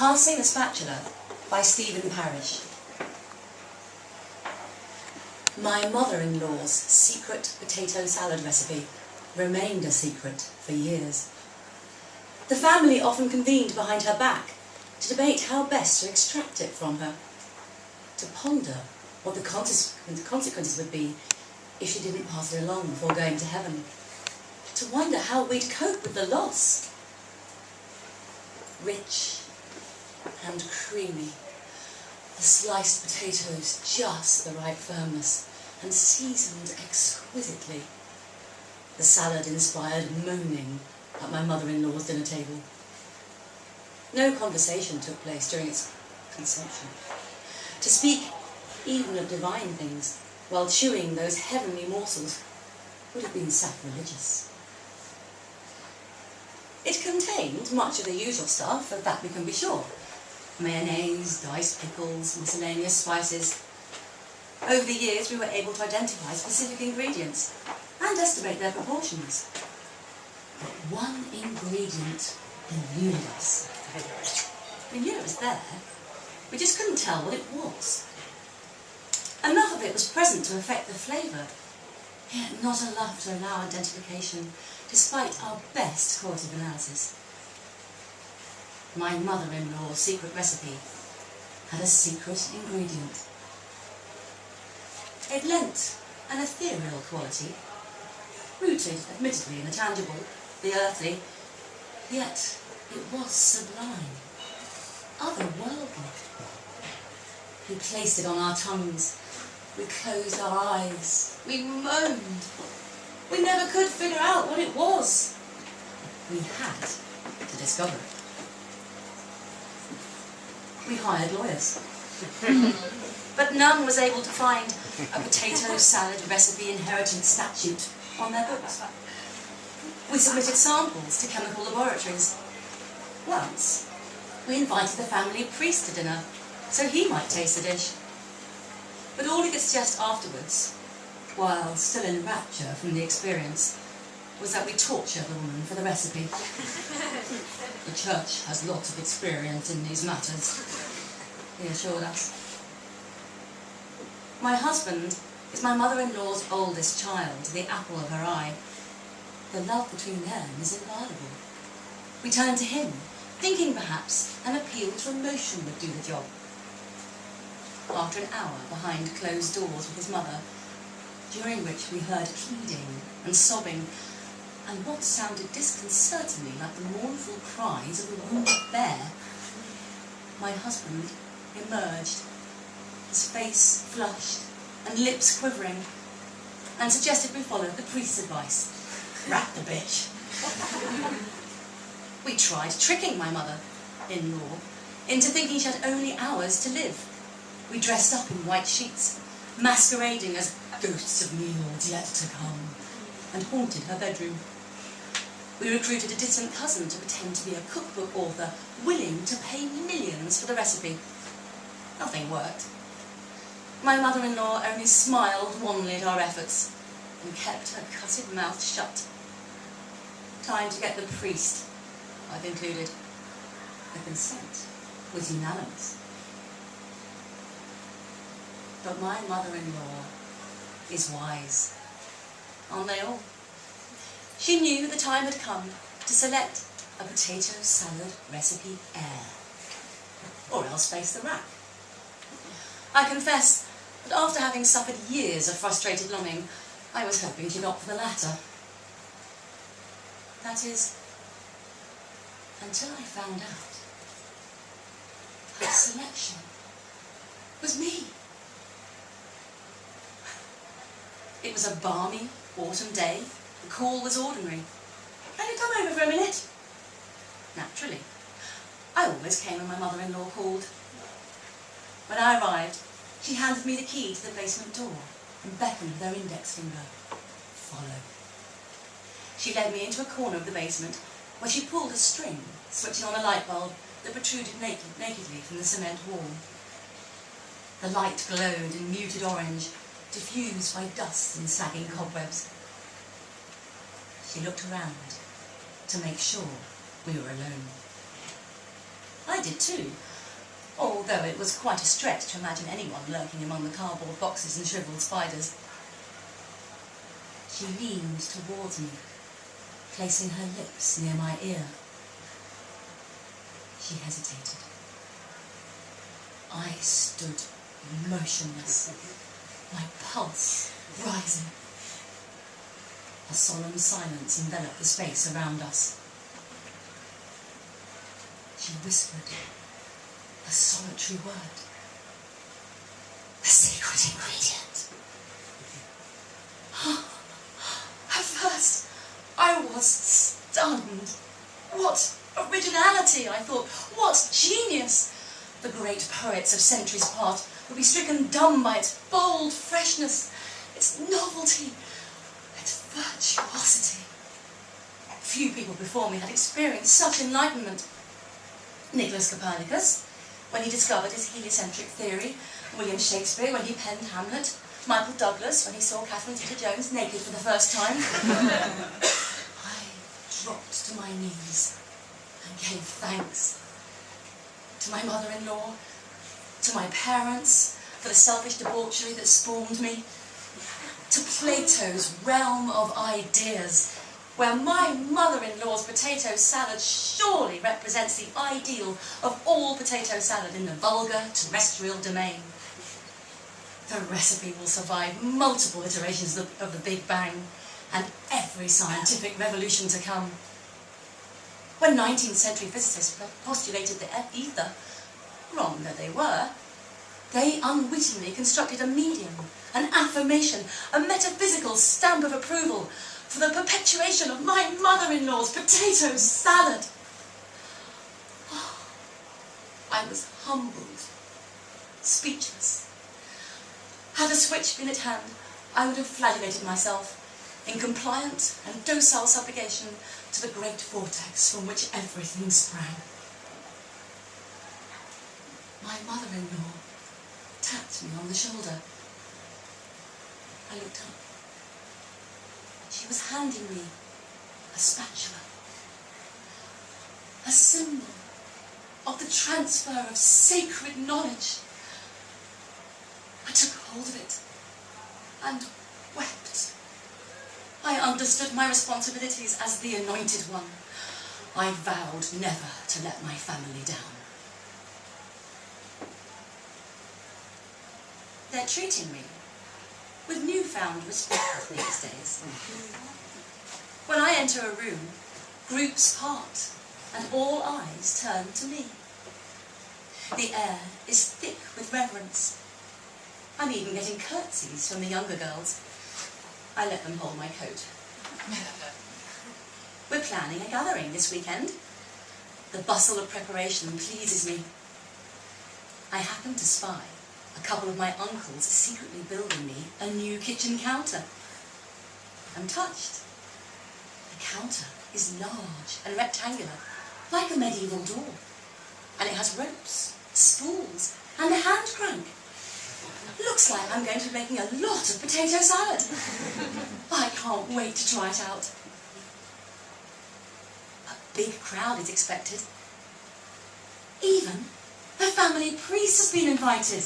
Passing the Spatula by Parrish. My mother-in-law's secret potato salad recipe remained a secret for years. The family often convened behind her back to debate how best to extract it from her, to ponder what the consequences would be if she didn't pass it along before going to heaven, to wonder how we'd cope with the loss. Rich and creamy, the sliced potatoes just the right firmness and seasoned exquisitely. The salad inspired moaning at my mother-in-law's dinner table. No conversation took place during its consumption. To speak even of divine things while chewing those heavenly morsels would have been sacrilegious. It contained much of the usual stuff, of that we can be sure. Mayonnaise, diced pickles, miscellaneous spices. Over the years we were able to identify specific ingredients and estimate their proportions. But one ingredient eluded us. We knew it was there, we just couldn't tell what it was. Enough of it was present to affect the flavour, yet not enough to allow identification, despite our best course of analysis. My mother-in-law's secret recipe had a secret ingredient. It lent an ethereal quality, rooted admittedly in the tangible, the earthly, yet it was sublime, otherworldly. We placed it on our tongues, we closed our eyes, we moaned. We never could figure out what it was. We had to discover it. We hired lawyers, but none was able to find a potato salad recipe inheritance statute on their books. We submitted samples to chemical laboratories. Once, we invited the family priest to dinner, so he might taste the dish. But all he could suggest afterwards, while still in rapture from the experience, was that we torture the woman for the recipe. The church has lots of experience in these matters, he assured us. My husband is my mother-in-law's oldest child, the apple of her eye. The love between them is inviolable. We turned to him, thinking perhaps an appeal to emotion would do the job. After an hour behind closed doors with his mother, during which we heard pleading and sobbing, and what sounded disconcertingly like the mournful cries of a wounded bear, my husband emerged, his face flushed and lips quivering, and suggested we follow the priest's advice. Rat the bitch. We tried tricking my mother-in-law into thinking she had only hours to live. We dressed up in white sheets, masquerading as ghosts of meals yet to come, and haunted her bedroom. We recruited a distant cousin to pretend to be a cookbook author, willing to pay millions for the recipe. Nothing worked. My mother-in-law only smiled wanly at our efforts and kept her cussed mouth shut. Time to get the priest, I concluded. The consent was unanimous. But my mother-in-law is wise. Aren't they all? She knew the time had come to select a potato salad recipe heir, or else face the rack. I confess that after having suffered years of frustrated longing, I was hoping she'd opt for the latter. That is, until I found out her selection was me. It was a balmy autumn day. The call was ordinary. Can you come over for a minute? Naturally. I always came when my mother-in-law called. When I arrived, she handed me the key to the basement door and beckoned with her index finger. Follow. She led me into a corner of the basement where she pulled a string, switching on a light bulb that protruded nakedly from the cement wall. The light glowed in muted orange, diffused by dust and sagging cobwebs. She looked around to make sure we were alone. I did too, although it was quite a stretch to imagine anyone lurking among the cardboard boxes and shriveled spiders. She leaned towards me, placing her lips near my ear. She hesitated. I stood motionless, my pulse rising. A solemn silence enveloped the space around us. She whispered a solitary word. The secret ingredient. At first, I was stunned. What originality, I thought. What genius. The great poets of centuries past would be stricken dumb by its bold freshness, its novelty, its virtuosity. Few people before me had experienced such enlightenment. Nicholas Copernicus, when he discovered his heliocentric theory, William Shakespeare, when he penned Hamlet, Michael Douglas, when he saw Catherine Zeta-Jones naked for the first time. I dropped to my knees and gave thanks to my mother-in-law, to my parents for the selfish debauchery that spawned me, to Plato's realm of ideas, where my mother-in-law's potato salad surely represents the ideal of all potato salad in the vulgar terrestrial domain. The recipe will survive multiple iterations of the Big Bang and every scientific revolution to come. When 19th century physicists postulated the ether, wrong though they were, they unwittingly constructed a medium, an affirmation, a metaphysical stamp of approval for the perpetuation of my mother-in-law's potato salad. Oh, I was humbled, speechless. Had a switch been at hand, I would have flagellated myself in compliant and docile subjugation to the great vortex from which everything sprang. My mother-in-law tapped me on the shoulder. I looked up. She was handing me a spatula, a symbol of the transfer of sacred knowledge. I took hold of it and wept. I understood my responsibilities as the anointed one. I vowed never to let my family down. They're treating me with newfound respect these days. When I enter a room, groups part and all eyes turn to me. The air is thick with reverence. I'm even getting curtsies from the younger girls. I let them hold my coat. We're planning a gathering this weekend. The bustle of preparation pleases me. I happen to spy a couple of my uncles secretly building me a new kitchen counter. I'm touched. The counter is large and rectangular, like a medieval door. And it has ropes, spools, and a hand crank. Looks like I'm going to be making a lot of potato salad. I can't wait to try it out. A big crowd is expected. Even the family priest has been invited.